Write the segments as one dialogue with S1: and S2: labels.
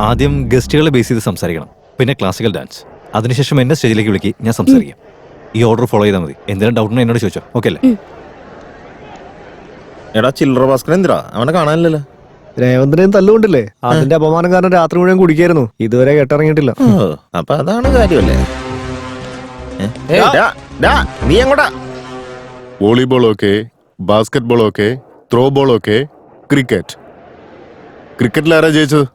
S1: ആദ്യം ഗസ്റ്റുകളെ ബേസ് ചെയ്ത് സംസാരിക്കണം, പിന്നെ ക്ലാസിക്കൽ ഡാൻസ്, അതിനുശേഷം എന്നെ സ്റ്റേജിലേക്ക് വിളിക്കി, ഞാൻ സംസാരിക്കാം. ഈ ഓർഡർ ഫോളോ ചെയ്താൽ മതി. എന്തെങ്കിലും ഡൗട്ട് എന്നോട് ചോദിച്ചോ. ഓക്കെ അല്ലേ?
S2: എടാ ചില്ലറ ഭാസ്കരൻ എന്തിനാ അവനെ കാണാനില്ലല്ലോ?
S3: രേവന്തിനെയും തല്ലുകൊണ്ടില്ലേ, അതിന്റെ അപമാനം കാരണം രാത്രി മുഴുവൻ കുടിക്കായിരുന്നു, ഇതുവരെ കേട്ടിറങ്ങിയിട്ടില്ല.
S2: അപ്പൊ അതാണ് കാര്യമല്ലേ? നീ എങ്ങോട്ടാ?
S4: Volleyball okay, basketball okay, throw ball okay, cricket. ക്രിക്കറ്റിൽ ആരാ ജയിച്ചത്?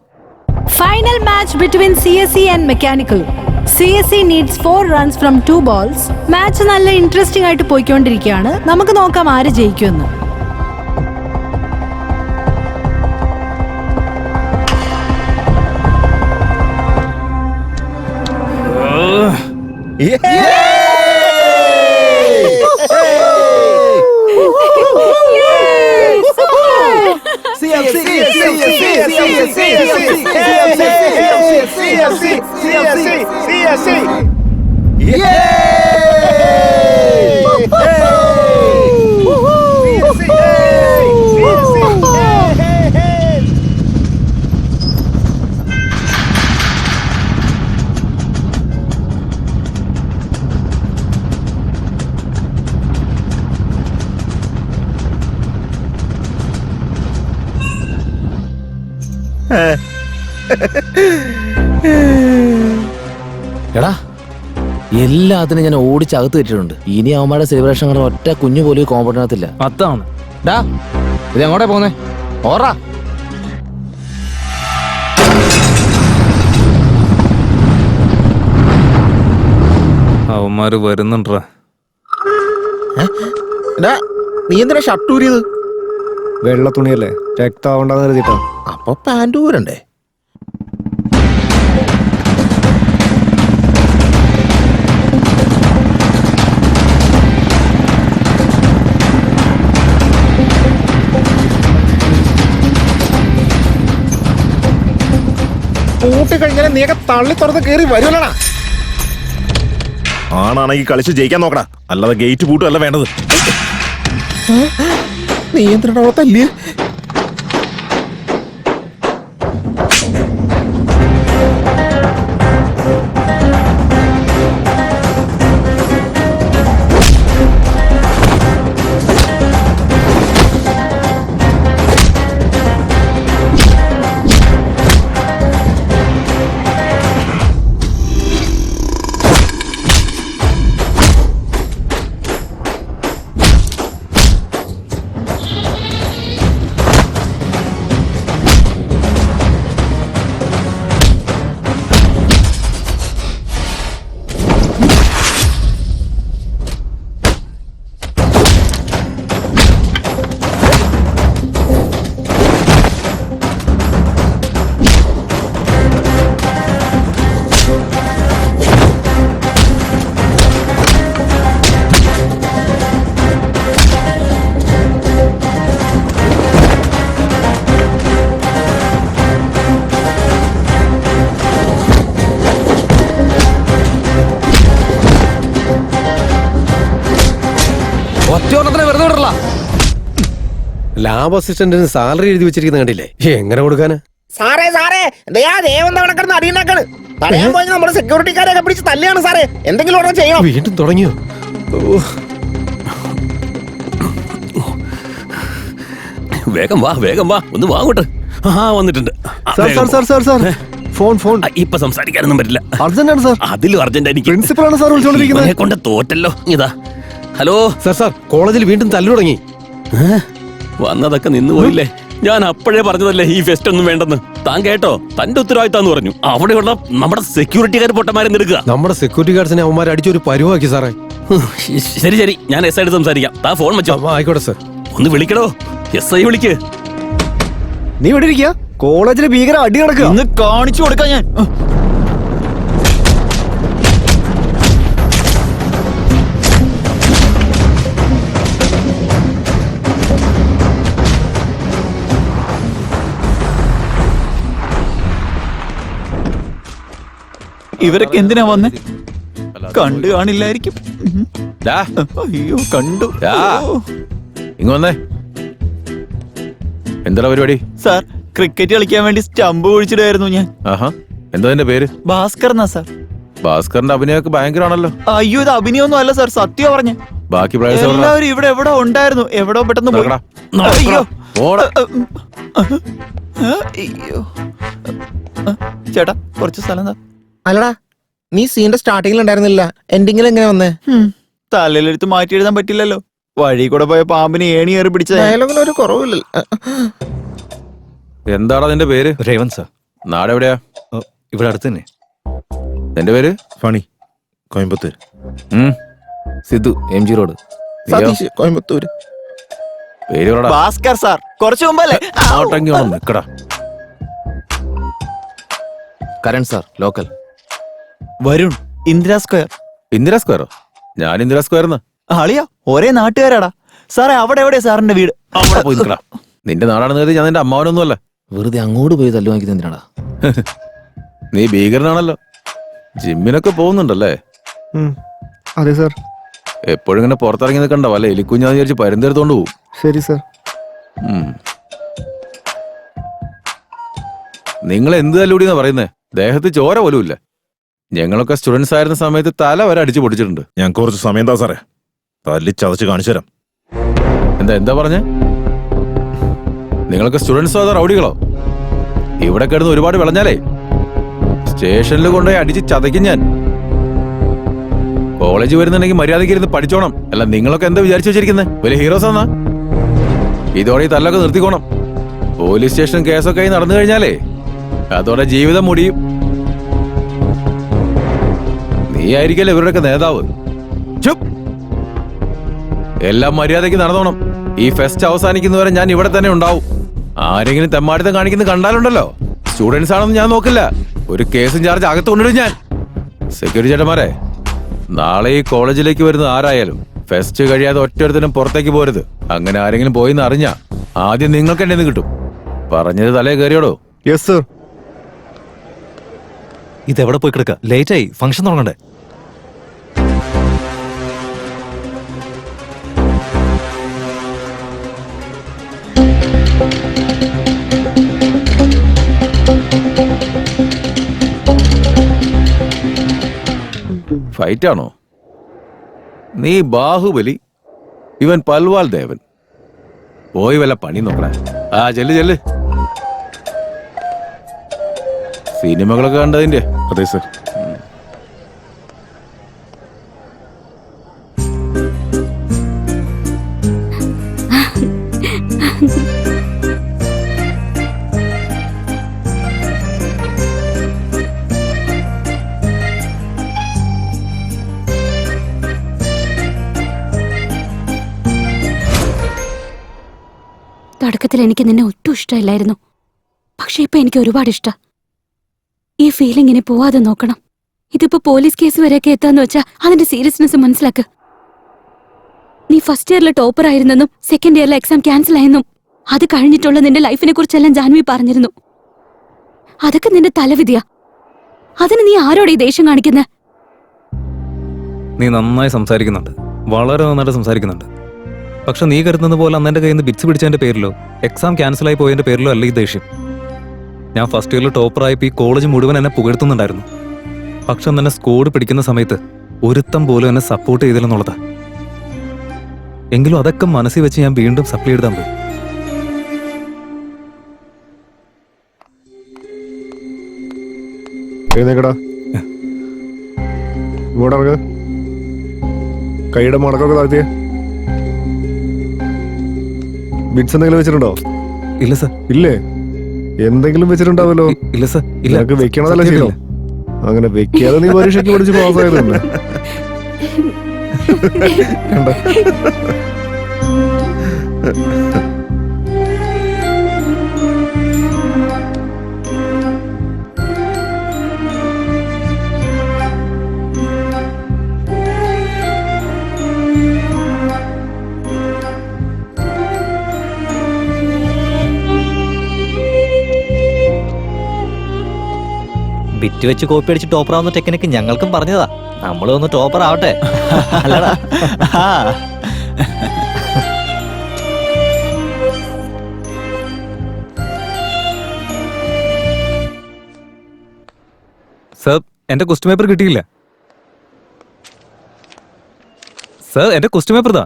S5: Final match between CSE and Mechanical. CSE needs 4 runs from 2 balls. Match നല്ല ഇൻട്രസ്റ്റിംഗ് ആയിട്ട് പോയിക്കൊണ്ടിരിക്കുകയാണ്. നമുക്ക് നോക്കാം ആര് ജയിക്കുമെന്ന്.
S6: എടാ, എല്ലാത്തിനും ഞാൻ ഓടിച്ചകത്ത് വെച്ചിട്ടുണ്ട്. ഇനി അവന്മാരുടെ സെലിബ്രേഷൻ കണ്ട ഒറ്റ കുഞ്ഞു പോലും കോമ്പറ്റിനകത്തില്ല. 10 ഡാ, ഇത് എങ്ങോട്ടാ പോന്നേ? ഓറാ.
S7: അവന്മാര് വരുന്നുണ്ടാ.
S2: നീ എന്തിനാ ഷർട്ട് ഊരിയത്?
S3: വെള്ള തുണിയല്ലേ, രക്താവണ്ടെന്ന് കരുതിട്ടാ.
S2: അപ്പൊ പാന്റ് ഊരണ്ടേ? കൂട്ടി കഴിഞ്ഞാൽ നീയൊക്കെ തള്ളി തുറന്ന് കയറി വരുമല്ലടാ. ആണാണെങ്കിൽ കളിച്ച് ജയിക്കാൻ നോക്കടാ, അല്ലാതെ ഗേറ്റ് പൂട്ടുമല്ല വേണ്ടത്. നീ എന്തിനാ അവിടെ തല്ലിയ?
S8: ലാബ് അസിസ്റ്റന്റിന് സാലറി എഴുതി വെച്ചിരിക്കുന്ന കണ്ടില്ലേ? എങ്ങനെ കൊടുക്കാന്?
S2: സാറേ അടിയുണ്ടാക്കാണ്. തടയാൻ പോയി നമ്മുടെ സെക്യൂരിറ്റിക്കാരെയൊക്കെ പിടിച്ച് തല്ലിയാണ് സാറേ. എന്തെങ്കിലും ഉടനെ ചെയ്യണം.
S8: വീണ്ടും തുടങ്ങിയോ?
S9: വേഗം വാ, ഒന്ന് വാങ്ങോട്ട്. വന്നിട്ടുണ്ട്.
S3: ഫോൺ
S9: ഇപ്പൊ സംസാരിക്കാനൊന്നും പറ്റില്ല,
S3: അർജന്റാണ് സാർ.
S9: അതിലും അർജന്റ് എനിക്ക്.
S3: പ്രിൻസിപ്പളാണ് സാർ വിളിച്ചോണ്ടിരിക്കുന്നത്.
S9: കൊണ്ട് തോറ്റല്ലോ. ഇതാ ഹലോ
S8: സാർ, കോളേജിൽ വീണ്ടും തല്ലു തുടങ്ങി.
S9: വന്നതൊക്കെ നിന്ന് പോയില്ലേ? ഞാൻ അപ്പോഴേ പറഞ്ഞതല്ലേ ഈ ഫെസ്റ്റ് ഒന്നും വേണ്ടെന്ന്. താൻ കേട്ടോ? തന്റെ ഉത്തരവാദിത്താന്ന് പറഞ്ഞു. അവിടെയുള്ള നമ്മുടെ സെക്യൂരിറ്റിക്കാർ പൊട്ടന്മാരെ നിൽക്കുക.
S8: നമ്മുടെ സെക്യൂരിറ്റി ഗാർഡ്സിനെ അവന്മാർ അടിച്ചൊരു പരുവാക്കി സാറേ.
S9: ശരി, ഞാൻ എസ് ആയിട്ട് സംസാരിക്കാം. താൻ ഫോൺ വെച്ചോ.
S8: ആയിക്കോട്ടെ സാർ.
S9: ഒന്ന് വിളിക്കടോ, SI വിളിക്ക്.
S3: നീ ഇവിടെ ഇരിക്കുക, കോളേജിലെ ഭീകര അടി നടക്കുക.
S1: ഇന്ന് കാണിച്ചു കൊടുക്കാം ഞാൻ.
S7: ഇവരൊക്കെ എന്തിനാ വന്നേ? കണ്ടു കാണില്ലായിരിക്കും. അയ്യോ കണ്ടു.
S6: ഇങ്ങ് വന്നേ. എന്താ പരിപാടി?
S7: സാർ, ക്രിക്കറ്റ് കളിക്കാൻ വേണ്ടി സ്റ്റമ്പ് കുഴിച്ചിടായിരുന്നു ഞാൻ.
S4: ആഹാ, എന്താ എന്റെ പേര്?
S7: ഭാസ്കർ എന്നാ സാർ.
S4: ഭാസ്കറിന്റെ അഭിനയൊക്കെ ഭയങ്കരാണല്ലോ.
S7: അയ്യോ, ഇത് അഭിനയൊന്നും അല്ല സാർ, സത്യം പറഞ്ഞ.
S4: ബാക്കി പ്ലേയേഴ്സ്
S7: എല്ലാവരും ഇവിടെ എവിടെ ഉണ്ടായിരുന്നു, എവിടോ പെട്ടെന്ന് പോയി. അയ്യോ അയ്യോ. ചേട്ടാ കുറച്ച് സ്ഥലം താ.
S2: അല്ലടാ, നീ സീന്റെ സ്റ്റാർട്ടിങ്ങിൽ ഉണ്ടായിരുന്നില്ല, എൻഡിങ്ങിൽ എങ്ങനെ വന്നേ?
S7: തലയിലെടുത്ത് മാറ്റി എഴുതാൻ പറ്റില്ലല്ലോ. വഴി കൂടെ പോയ പാമ്പിന് ഏണി കയറി പിടിച്ചത്.
S2: ഡയലോഗിന് ഒരു കുറവില്ല.
S4: എന്താടാ നിന്റെ പേര്?
S1: രേവൻ സാർ.
S4: നാടെവിടെയാ?
S1: ഇവിടെ അടുത്ത് തന്നെ.
S4: എന്റെ പേര്
S10: ഫണി, കോയമ്പത്തൂർ.
S6: Sidhu, MG road.
S2: സതീഷ്, കോയമ്പത്തൂര്.
S4: പേര് പറടാ.
S7: ഭാസ്കർ സാർ. കുറച്ചു മുമ്പല്ലേ?
S4: അങ്ങോട്ടെങ്കി വേണം നിക്കടാ.
S6: Karan sir, local.
S7: Varun, Indira square.
S4: Indira സ്ക്വയറോ? ഞാൻ ഇന്ദിരാ സ്ക്വയർന്ന്.
S7: ആളിയാ, ഒരേ നാട്ടുകാരാടാ. സാറേ അവിടെ എവിടെയാ സാറിന്റെ വീട്?
S4: അവിടെ പോയി നിക്കടാ. നിന്റെ നാടാണെന്ന് കരുതി ഞാൻ നിന്റെ അമ്മാവനൊന്നുമല്ല.
S6: വെറുതെ അങ്ങോട്ട് പോയി തല്ലു വാങ്ങിക്കുന്നത് എന്തിനാടാ?
S4: നീ ഭീകരനാണല്ലോ. ജിമ്മിനൊക്കെ പോകുന്നുണ്ടല്ലേ?
S3: അതെ സാർ.
S4: എപ്പോഴും ഇങ്ങനെ പുറത്തിറങ്ങി നിൽക്കണ്ട, വല്ല എലിക്കുഞ്ഞാന്ന് വിചാരിച്ച് പരുന്തെടുത്തോണ്ട് പോവും.
S3: ശരി സാർ.
S4: നിങ്ങൾ എന്ത് തല്ലൂടിന്നാ പറയുന്നേ? ദേഹത്ത് ചോര പോലും ഇല്ല. ഞങ്ങളൊക്കെ സ്റ്റുഡൻസ് ആയിരുന്ന സമയത്ത് തല വരെ അടിച്ചു പൊടിച്ചിട്ടുണ്ട്.
S10: ഞങ്ങൾക്ക് കുറച്ച് സമയം താ സാറേ, തല്ലി ചതച്ച് കാണിച്ചു തരാം.
S4: എന്താ പറഞ്ഞേ? നിങ്ങളൊക്കെ സ്റ്റുഡൻസോ അതോ റൗഡികളോ? ഇവിടെ കിടന്ന് ഒരുപാട് വിളഞ്ഞാലേ സ്റ്റേഷനിൽ കൊണ്ടുപോയി അടിച്ച് ചതയ്ക്കും ഞാൻ. കോളേജ് വരുന്നുണ്ടെങ്കിൽ മര്യാദയ്ക്ക് ഇരുന്ന് പഠിച്ചോണം. അല്ല നിങ്ങളൊക്കെ എന്താ വിചാരിച്ചു വെച്ചിരിക്കുന്നത്? വലിയ ഹീറോസ് ആന്നാ? ഇതോടെ ഈ തല്ലൊക്കെ നിർത്തിക്കോണം. പോലീസ് സ്റ്റേഷൻ കേസൊക്കെ ആയി നടന്നു കഴിഞ്ഞാലേ അതോടെ ജീവിതം മുടിയും. നീ ആയിരിക്കല്ലേ ഇവരുടെയൊക്കെ നേതാവ്. ചുപ്. എല്ലാം മര്യാദയ്ക്ക് നടന്നോണം. ഈ ഫെസ്റ്റ് അവസാനിക്കുന്നവരെ ഞാൻ ഇവിടെ തന്നെ ഉണ്ടാവും. ആരെങ്കിലും തെമ്മാടിത്തം കാണിക്കുന്നത് കണ്ടാലുണ്ടല്ലോ, സ്റ്റുഡൻസ് ആണെന്ന് ഞാൻ നോക്കില്ല, ഒരു കേസും ചാർജ് അകത്ത് കൊണ്ടിടും ഞാൻ. സെക്യൂരിറ്റി ചേട്ടന്മാരെ, നാളെ ഈ കോളേജിലേക്ക് വരുന്ന ആരായാലും ഫെസ്റ്റ് കഴിയാതെ ഒറ്റൊരുത്തനും പുറത്തേക്ക് പോരുത്. അങ്ങനെ ആരെങ്കിലും പോയിന്ന് അറിഞ്ഞാ ആദ്യം നിങ്ങൾക്ക് എന്നെ കിട്ടും. പറഞ്ഞത് തലേ കയറിയോടോ?
S3: Yes sir.
S1: ഇതെവിടെ പോയി കിടക്ക? ലേറ്റായി, ഫംഗ്ഷൻ തുടങ്ങണ്ടേ?
S4: ഫൈറ്റാണോ? നീ ബാഹുബലി, ഇവൻ പൽവാൽ ദേവൻ. പോയി വല്ല പണി നോക്കണേ. ആ ചെല്ല് ചെല്ല്. സിനിമകളൊക്കെ കണ്ടതിന്റെ?
S10: അതെ സർ.
S11: തുടക്കത്തിൽ എനിക്ക് നിന്നെ ഒട്ടും ഇഷ്ടമില്ലായിരുന്നു, പക്ഷെ ഇപ്പൊ എനിക്ക് ഒരുപാട് ഇഷ്ടം. ഈ ഫീലിംഗിനെ പോവാതെ നോക്കണം. ഇതിപ്പോ പോലീസ് കേസ് വരെയൊക്കെ എത്താന്ന് വെച്ചാ അതിന്റെ സീരിയസ്നെസ് മനസ്സിലാക്ക്. നീ ഫസ്റ്റ് ഇയറിലെ ടോപ്പർ ആയിരുന്നെന്നും സെക്കൻഡ് ഇയറിലെ എക്സാം ക്യാൻസൽ ആയെന്നും അത് കഴിഞ്ഞിട്ടുള്ള നിന്റെ ലൈഫിനെ കുറിച്ചെല്ലാം ജാൻവി പറഞ്ഞിരുന്നു. അതൊക്കെ നിന്റെ തലവിധിയാ. അതിന് നീ ആരോടെ ഈ ദേഷ്യം കാണിക്കുന്നത്?
S7: നീ നന്നായി സംസാരിക്കുന്നുണ്ട്, വളരെ നന്നായിട്ട് സംസാരിക്കുന്നുണ്ട്. പക്ഷെ നീ കരുതുന്നത് പോലെ അന്ന് എൻ്റെ കയ്യിൽ നിന്ന് ബിറ്റ്സ് പിടിച്ചതിന്റെ പേരിലോ എക്സാം ക്യാൻസലായി പോയതിന്റെ പേരിലോ അല്ല ഈ ദേഷ്യം. ഞാൻ ഫസ്റ്റ് ഇയറിൽ ടോപ്പറായപ്പോൾ ഈ കോളേജ് മുഴുവൻ എന്നെ പുകഴ്ത്തുന്നുണ്ടായിരുന്നു. പക്ഷെ അന്ന് എന്നെ സ്കോഡ് പിടിക്കുന്ന സമയത്ത് ഒരുത്തം പോലും എന്നെ സപ്പോർട്ട് ചെയ്തില്ലെന്നുള്ളതാ. എങ്കിലും അതൊക്കെ മനസ്സിൽ വെച്ച് ഞാൻ വീണ്ടും സപ്ലൈ എഴുതാൻ പോയി.
S3: എഴുന്നേക്കടാ, ഇങ്ങോട്ട് ഇറങ്ങ്. കൈയുടെ മടക്കൊക്കെ താഴ്ത്തിയേ. ബിറ്റ്സ് എന്തെങ്കിലും വെച്ചിട്ടുണ്ടോ?
S7: ഇല്ല സർ.
S3: ഇല്ലേ? എന്തെങ്കിലും വെച്ചിട്ടുണ്ടാവല്ലോ.
S7: ഇല്ല സർ. ഇല്ല.
S3: നിനക്ക് വെക്കണതല്ല ശീലം. അങ്ങനെ വെക്കാതെ നീ പരീക്ഷയ്ക്ക് പഠിച്ച് പാസ്സായതല്ലേ?
S1: ബിറ്റ് വെച്ച് കോപ്പി അടിച്ച് ടോപ്പർ ആവുന്ന ടെക്നിക്ക് ഞങ്ങൾക്കും പറഞ്ഞതാ. നമ്മളും ഒന്ന് ടോപ്പർ ആവട്ടെ. അല്ലടാ?
S7: സർ എന്റെ ക്വസ്റ്റ്യൻ പേപ്പർ കിട്ടിയില്ല. സർ എന്റെ ക്വസ്റ്റ്യൻ പേപ്പർ ഇതാ.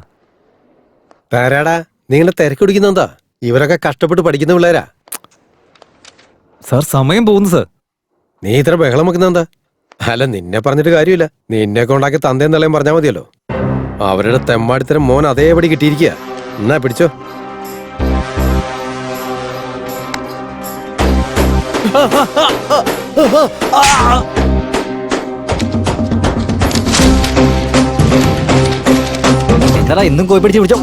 S8: താരാടാ നീ ഇങ്ങനെ തിരക്ക് പിടിക്കുന്നെന്താ? ഇവരൊക്കെ കഷ്ടപ്പെട്ട് പഠിക്കുന്ന പിള്ളേരാ.
S7: സർ സമയം പോകുന്നു സർ.
S8: നീ ഇത്ര ബഹളം വെക്കുന്നെന്താ? അല്ല നിന്നെ പറഞ്ഞിട്ട് കാര്യമില്ല. നിന്നെ കൊണ്ടാക്കി തന്തേം തള്ളയും പറഞ്ഞാൽ മതിയല്ലോ. അവരുടെ തെമ്മാടിത്തരം മോൻ അതേപടി കിട്ടിയിരിക്കുക. എന്നാ പിടിച്ചോ.
S1: എന്താടാ ഇന്നും കോയി പിടിച്ച് പിടിച്ചോ.